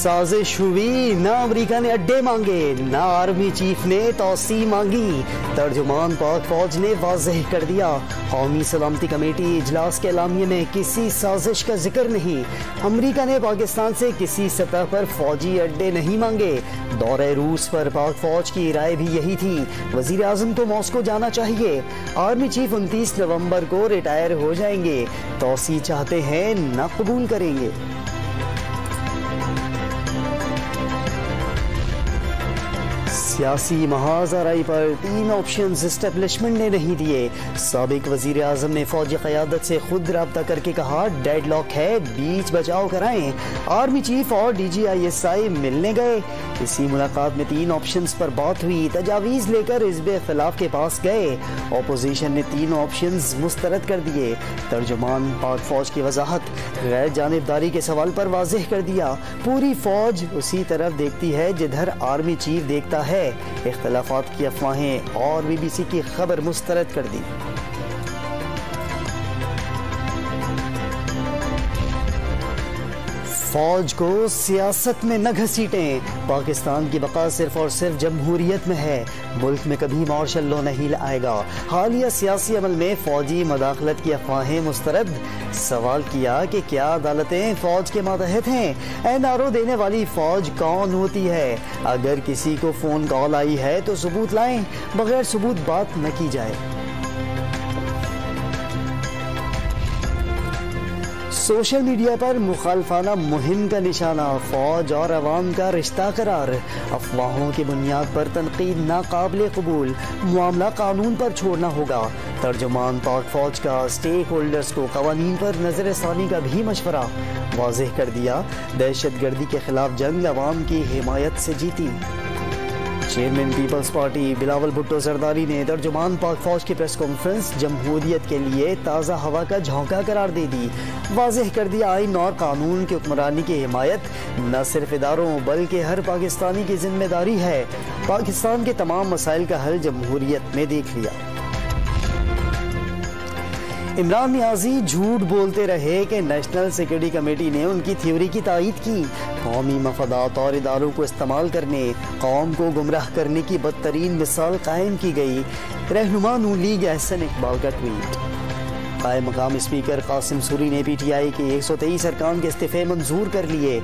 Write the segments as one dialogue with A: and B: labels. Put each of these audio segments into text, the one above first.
A: साजिश हुई, ना अमेरिका ने अड्डे मांगे, ना आर्मी चीफ ने तौसी मांगी। तर्जुमान पाक फौज ने वाज़ेह कर दिया, कौमी सलामती कमेटी इजलास के एलामिये में किसी साजिश का जिक्र नहीं। अमेरिका ने पाकिस्तान से किसी सतह पर फौजी अड्डे नहीं मांगे। दौरे रूस पर पाक फौज की राय भी यही थी। वजीर आजम को मॉस्को जाना चाहिए। आर्मी चीफ 29 नवंबर को रिटायर हो जाएंगे। तौसी चाहते हैं, न कबूल करेंगे। सियासी महाजराई पर 3 ऑप्शन एस्टेब्लिशमेंट ने नहीं दिए। साबिक वजीर आजम ने फौजी क़यादत से खुद रब्ता करके कहा, डेडलॉक है, बीच बचाव कराएं। आर्मी चीफ और DGISI मिलने गए। इसी मुलाकात में 3 ऑप्शंस पर बात हुई। तजावीज़ लेकर हिज़्ब इख्तिलाफ के पास गए। ऑपोजिशन ने 3 ऑप्शंस मुस्तरद कर दिए। तर्जुमान पाक फौज की वजाहत, गैर जानिबदारी के सवाल पर वाज़ेह कर दिया। पूरी फौज उसी तरफ देखती है जिधर आर्मी चीफ देखता है। इख्तिलाफात की अफवाहें और BBC की खबर मुस्तरद कर दी। फौज को सियासत में न घसीटें। पाकिस्तान की बका सिर्फ और सिर्फ जमहूरियत में है। मुल्क में कभी मार्शल लॉ नहीं आएगा। हालिया सियासी अमल में फौजी मदाखलत की अफवाहें मुस्तरद। सवाल किया कि क्या अदालतें फौज के मातहत हैं? NRO देने वाली फौज कौन होती है? अगर किसी को फोन कॉल आई है तो सबूत लाएं, बगैर सबूत बात न की जाए। सोशल मीडिया पर मुखालफाना मुहिम का निशाना, फौज और अवाम का रिश्ता करार। अफवाहों की बुनियाद पर तनकीद नाकाबिले कबूल, मामला कानून पर छोड़ना होगा। तर्जुमान पाक फौज का स्टेक होल्डर्स को कवानीन पर नजरसानी का भी मशवरा। वाज़ेह कर दिया, दहशत गर्दी के खिलाफ जंग अवाम की हिमायत से जीती। Chairman peoples party Bilawal Bhutto Zardari ने तर्जुमान पाक फौज की प्रेस कॉन्फ्रेंस जमहूरियत के लिए ताज़ा हवा का झोंका करार दे दी। वाज़ेह कर दिया, आइन और कानून की हुक्मरानी की हिमायत न सिर्फ इदारों बल्कि हर पाकिस्तानी की जिम्मेदारी है। पाकिस्तान के तमाम मसाइल का हल जमहूरियत में देख लिया। इमरान नियाजी झूठ बोलते रहे कि नेशनल सिक्योरिटी कमेटी ने उनकी थ्योरी की तायीद की। कौमी मफादात और इदारों को इस्तेमाल करने, कौम को गुमराह करने की बदतरीन मिसाल कायम की गई। रहनुमा नून लीग एहसन इकबाल का ट्वीट। कायम मकाम स्पीकर कासिम सूरी ने PTI के 123 अरकान के इस्तीफे मंजूर कर लिए।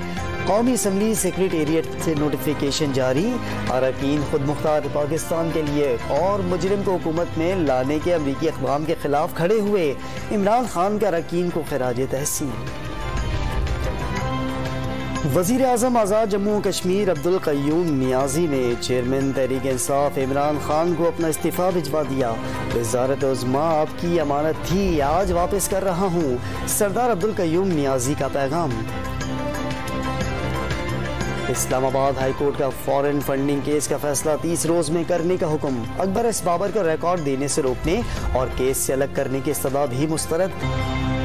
A: कौमी असम्बली सेक्रेटेरिएट से नोटिफिकेशन जारी। अरकान खुद मुख्तार पाकिस्तान के लिए और मुजरिम को हुकूमत में लाने के अमरीकी अक़वाम के खिलाफ खड़े हुए। इमरान खान का अरकान को खिराज तहसीन। वज़ीर आज़म आज़ाद जम्मू कश्मीर अब्दुल क़य्यूम नियाज़ी ने चेयरमैन तहरीक इंसाफ इमरान खान को अपना इस्तीफ़ा भिजवा दिया। वज़ारत उज़्मा आपकी अमानत थी, आज वापस कर रहा हूँ। सरदार अब्दुल क़य्यूम नियाज़ी का पैगाम। इस्लामाबाद हाई कोर्ट का फॉरेन फंडिंग केस का फैसला 30 रोज में करने का हुक्म। अकबर एस बाबर को रिकॉर्ड देने से रोकने और केस से अलग करने की सदा भी मुस्तरद।